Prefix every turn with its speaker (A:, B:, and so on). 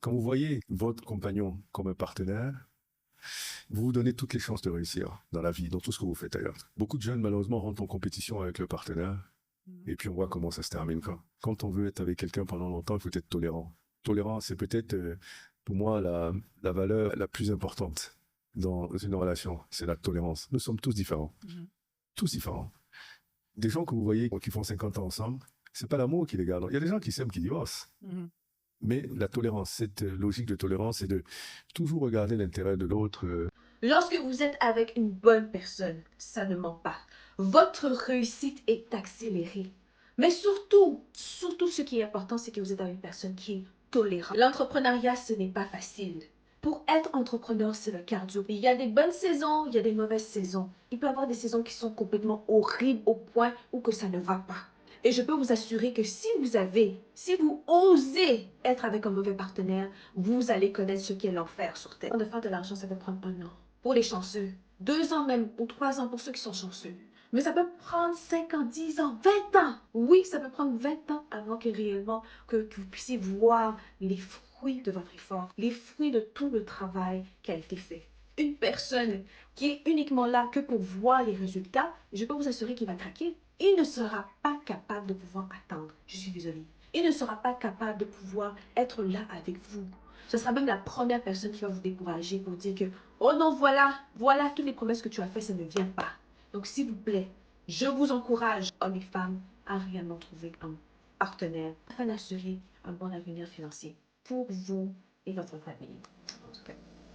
A: Quand vous voyez votre compagnon comme un partenaire, vous vous donnez toutes les chances de réussir dans la vie, dans tout ce que vous faites ailleurs. Beaucoup de jeunes, malheureusement, rentrent en compétition avec le partenaire et puis on voit comment ça se termine. Quand on veut être avec quelqu'un pendant longtemps, il faut être tolérant. Tolérant, c'est peut-être, pour moi, la valeur la plus importante dans une relation. C'est la tolérance. Nous sommes tous différents. Tous différents. Des gens que vous voyez qui font 50 ans ensemble, c'est pas l'amour qui les garde. Il y a des gens qui s'aiment, qui divorcent. Mais la tolérance, cette logique de tolérance, c'est de toujours regarder l'intérêt de l'autre.
B: Lorsque vous êtes avec une bonne personne, ça ne ment pas. Votre réussite est accélérée. Mais surtout ce qui est important, c'est que vous êtes avec une personne qui est tolérante. L'entrepreneuriat, ce n'est pas facile. Pour être entrepreneur, c'est le cardio. Il y a des bonnes saisons, il y a des mauvaises saisons. Il peut y avoir des saisons qui sont complètement horribles au point où que ça ne va pas. Et je peux vous assurer que si vous osez être avec un mauvais partenaire, vous allez connaître ce qu'est l'enfer sur Terre. De faire de l'argent, ça peut prendre 1 an. Pour les chanceux, 2 ans même, ou 3 ans pour ceux qui sont chanceux. Mais ça peut prendre 5 ans, 10 ans, 20 ans. Oui, ça peut prendre 20 ans avant que réellement, que vous puissiez voir les fruits de votre effort, les fruits de tout le travail qui a été fait. Une personne qui est uniquement là que pour voir les résultats, je peux vous assurer qu'il va craquer. Il ne sera pas capable de pouvoir attendre. Je suis désolée. Il ne sera pas capable de pouvoir être là avec vous. Ce sera même la première personne qui va vous décourager pour dire que oh non, voilà toutes les promesses que tu as faites, ça ne vient pas. Donc, s'il vous plaît, je vous encourage, hommes et femmes, à réellement trouver un partenaire afin d'assurer un bon avenir financier pour vous et votre famille.